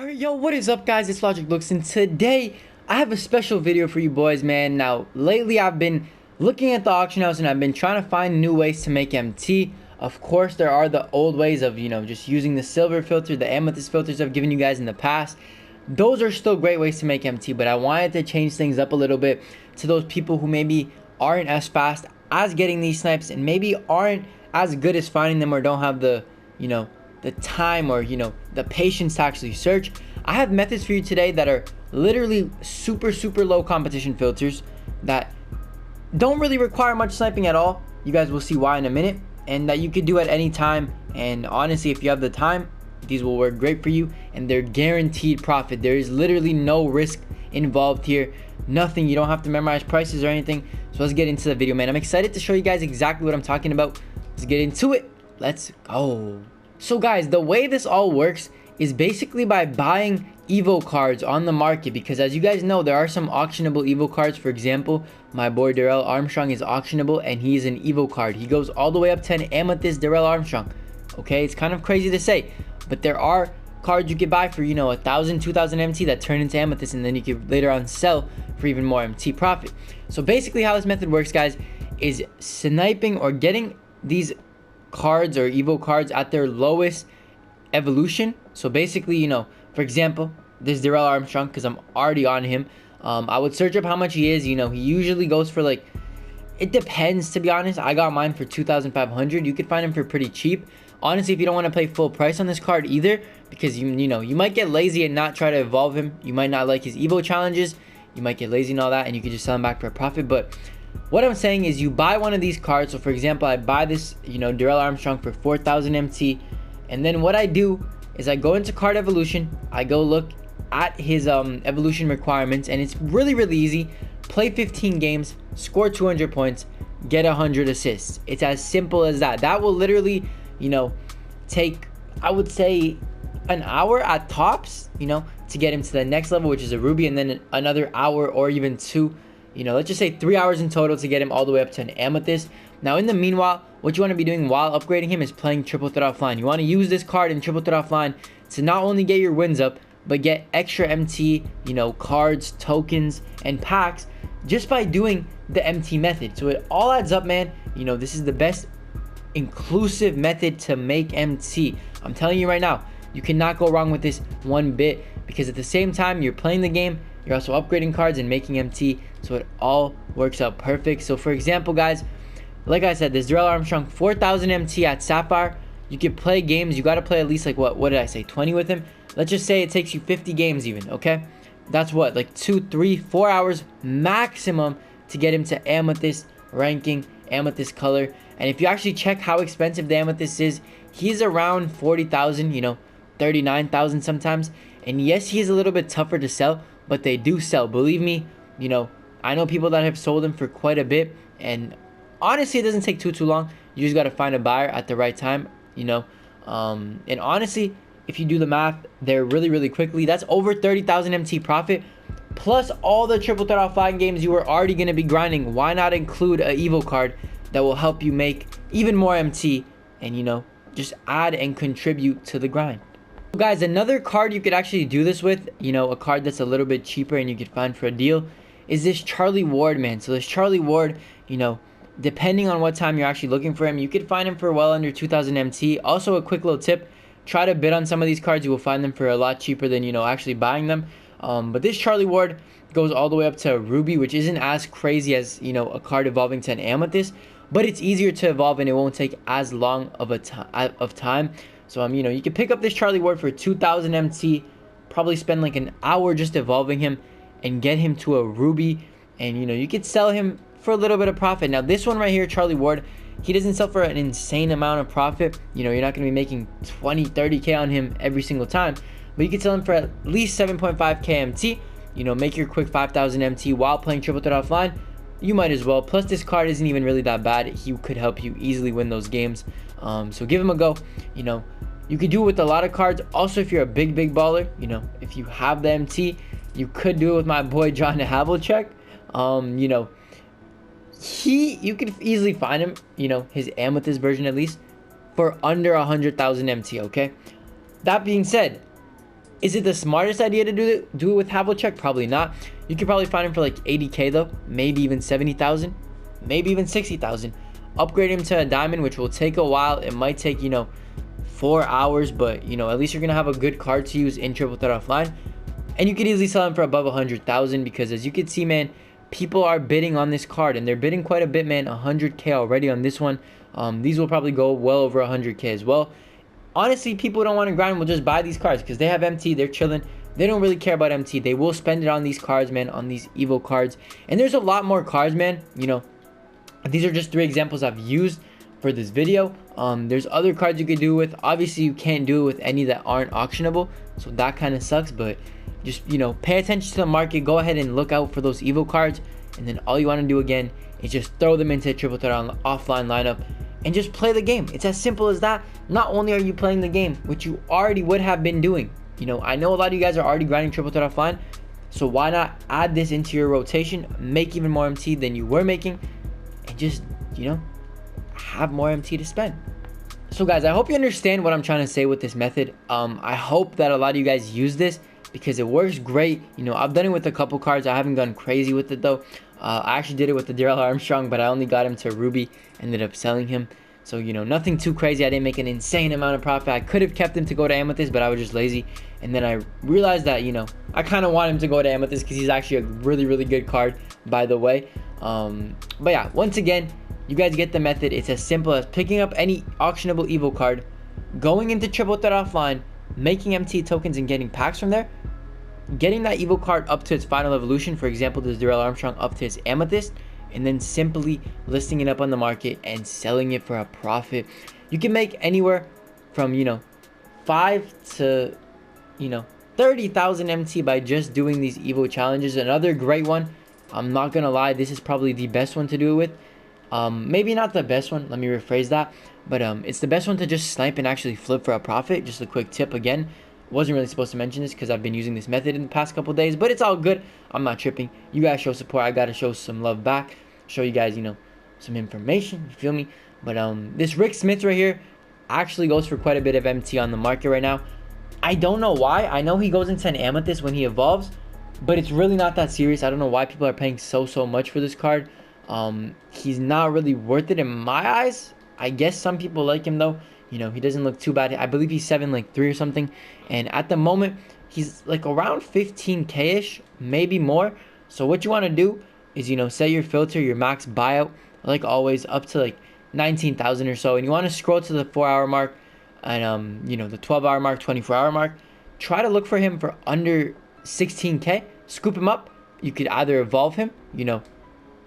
Alright, yo, what is up, guys? It's Logic Looks, and today I have a special video for you boys, man. Now, lately I've been looking at the auction house and I've been trying to find new ways to make MT. Of course, there are the old ways of, just using the silver filter, the amethyst filters I've given you guys in the past. Those are still great ways to make MT, but I wanted to change things up a little bit to those people who maybe aren't as fast as getting these snipes and maybe aren't as good as finding them or don't have the, the time or the patience to actually search. I have methods for you today that are literally super low competition filters that don't really require much sniping at all. You guys will see why in a minute, and that you could do at any time. And honestly, if you have the time, these will work great for you, and they're guaranteed profit. There is literally no risk involved here, nothing. You don't have to memorize prices or anything. So let's get into the video, man. I'm excited to show you guys exactly what I'm talking about. Let's get into it. Let's go. So guys, the way this all works is basically by buying Evo cards on the market, because as you guys know, there are some auctionable Evo cards. For example, my boy Darrell Armstrong is auctionable and he's an Evo card. He goes all the way up to an amethyst Darrell Armstrong. Okay, it's kind of crazy to say, but there are cards you could buy for 1,000, 2,000 MT that turn into amethyst, and then you could later on sell for even more MT profit. So basically how this method works, guys, is sniping or getting these cards or Evo cards at their lowest evolution. So basically, for example, this Darrell Armstrong, because I'm already on him, I would search up how much he is. He usually goes for, like, it depends, to be honest. I got mine for 2,500. You could find him for pretty cheap. Honestly, if you don't want to pay full price on this card either, because you might get lazy and not try to evolve him. You might not like his Evo challenges. You might get lazy and all that, and you could just sell him back for a profit. But what I'm saying is, you buy one of these cards. So for example, I buy this, Darrell Armstrong for 4,000 MT. And then what I do is I go into card evolution. I go look at his evolution requirements, and it's really easy. Play 15 games, score 200 points, get 100 assists. It's as simple as that. That will literally, take, I would say, an hour at tops, to get him to the next level, which is a ruby, and then another hour or even two, let's just say 3 hours in total to get him all the way up to an amethyst. Now, in the meanwhile, what you want to be doing while upgrading him is playing triple threat offline. You want to use this card in triple threat offline to not only get your wins up, but get extra MT, cards, tokens, and packs just by doing the MT method. So it all adds up, man. This is the best inclusive method to make MT. I'm telling you right now, you cannot go wrong with this one bit, because at the same time you're playing the game, you're also upgrading cards and making MT, so it all works out perfect. So for example, guys, like I said, this Darrell Armstrong 4,000 MT at Sapphire. You can play games. You got to play at least, like, what did I say, 20 with him. Let's just say it takes you 50 games even. Okay, that's what, like 2, 3, 4 hours maximum to get him to amethyst ranking, amethyst color. And if you actually check how expensive the amethyst is, he's around 40,000, 39,000 sometimes. And yes, he is a little bit tougher to sell, but they do sell. Believe me, I know people that have sold them for quite a bit, and honestly, it doesn't take too long. You just got to find a buyer at the right time, and honestly, if you do the math, they're really quickly. That's over 30,000 MT profit, plus all the triple threat offline games you were already going to be grinding. Why not include a Evo card that will help you make even more MT and, just add and contribute to the grind? Guys, another card you could actually do this with, a card that's a little bit cheaper and you could find for a deal, is this Charlie Ward, man. So this Charlie Ward, depending on what time you're actually looking for him, you could find him for well under 2,000 MT. Also, a quick little tip, try to bid on some of these cards. You will find them for a lot cheaper than, actually buying them. But this Charlie Ward goes all the way up to a ruby, which isn't as crazy as, a card evolving to an amethyst, but it's easier to evolve and it won't take as long of time. So, you could pick up this Charlie Ward for 2,000 MT, probably spend like an hour just evolving him and get him to a ruby. And, you could sell him for a little bit of profit. Now, this one right here, Charlie Ward, he doesn't sell for an insane amount of profit. You're not going to be making 20, 30K on him every single time. But you could sell him for at least 7.5K MT. Make your quick 5,000 MT while playing triple threat offline. You might as well. Plus, this card isn't even really that bad. He could help you easily win those games. So give him a go. You could do it with a lot of cards. Also, if you're a big baller, if you have the MT, you could do it with my boy John Havlicek. You could easily find him, his amethyst version at least, for under 100,000 MT. Okay, that being said, Is it the smartest idea to do it with Havlicek? Probably not. You could probably find him for like 80K though, maybe even 70,000, maybe even 60,000. Upgrade him to a diamond, which will take a while. It might take, 4 hours, but at least you're gonna have a good card to use in triple threat offline, and you could easily sell him for above 100,000 because, as you can see, man, people are bidding on this card, and they're bidding quite a bit, man. 100K already on this one. These will probably go well over 100K as well. Honestly, people don't want to grind will just buy these cards because they have MT, they're chilling. They don't really care about MT. They will spend it on these cards, man, on these Evo cards. And there's a lot more cards, man. These are just 3 examples I've used for this video. There's other cards you could do with. Obviously, you can't do it with any that aren't auctionable, so that kind of sucks. But just, pay attention to the market. Go ahead and look out for those Evo cards. And then all you want to do again is just throw them into a triple threat offline lineup and just play the game. It's as simple as that. Not only are you playing the game, which you already would have been doing. I know a lot of you guys are already grinding triple threat offline, so why not add this into your rotation, make even more MT than you were making, and just, have more MT to spend. So guys, I hope you understand what I'm trying to say with this method. I hope that a lot of you guys use this because it works great. I've done it with a couple cards. I haven't gone crazy with it though. I actually did it with the Darrell Armstrong, but I only got him to Ruby, ended up selling him. So, nothing too crazy. I didn't make an insane amount of profit. I could have kept him to go to Amethyst, but I was just lazy. And then I realized that, I kind of want him to go to Amethyst because he's actually a really, really good card, by the way. But yeah, once again, you guys get the method. It's as simple as picking up any auctionable Evo card, going into triple threat offline, making MT tokens and getting packs from there, getting that Evo card up to its final evolution, for example, this Darrell Armstrong up to its Amethyst, and then simply listing it up on the market and selling it for a profit. You can make anywhere from 5 to 30,000 MT by just doing these Evo challenges. Another great one, I'm not gonna lie, this is probably the best one to do it with. Maybe not the best one, let me rephrase that, but it's the best one to just snipe and actually flip for a profit. Just a quick tip again, wasn't really supposed to mention this because I've been using this method in the past couple days, but it's all good. I'm not tripping. You guys show support, I gotta show some love back, show you guys some information, you feel me? But this Rick Smith right here actually goes for quite a bit of MT on the market right now. I don't know why. I know he goes into an Amethyst when he evolves, but it's really not that serious. I don't know why people are paying so much for this card. He's not really worth it in my eyes. I guess some people like him though. He doesn't look too bad. I believe he's 7-3 or something, and at the moment he's like around 15K-ish, maybe more. So what you want to do is set your filter, your max buyout, like always, up to like 19,000 or so, and you want to scroll to the 4-hour mark and the 12-hour mark, 24-hour mark. Try to look for him for under 16K. Scoop him up. You could either evolve him,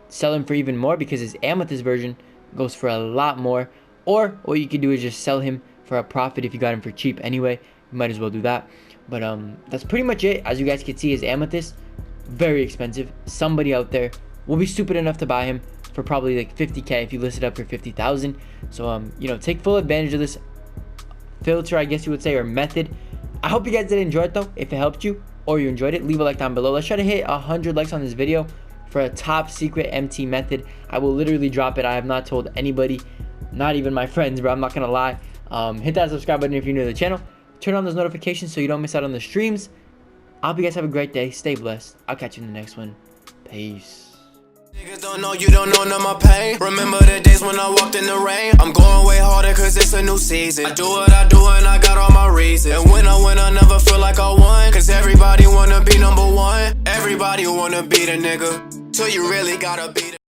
sell him for even more because his Amethyst version goes for a lot more, or what you could do is just sell him for a profit if you got him for cheap anyway. You might as well do that. But that's pretty much it. As you guys can see, his Amethyst, very expensive. Somebody out there will be stupid enough to buy him for probably like 50K if you list it up for 50,000. So take full advantage of this filter, I guess you would say, or method. I hope you guys did enjoy it though. If it helped you or you enjoyed it, leave a like down below. Let's try to hit 100 likes on this video for a top secret MT method. I will literally drop it. I have not told anybody, not even my friends, bro. I'm not gonna lie. Hit that subscribe button if you're new to the channel. Turn on those notifications so you don't miss out on the streams. I hope you guys have a great day. Stay blessed. I'll catch you in the next one. Peace. Niggas don't know, you don't know none of my pain. Remember the days when I walked in the rain. I'm going way harder cause it's a new season. I do what I do and I got all my reasons. And when I win, I never feel like I won. Cause everybody wanna be number one. Everybody wanna be the nigga. Till you really gotta be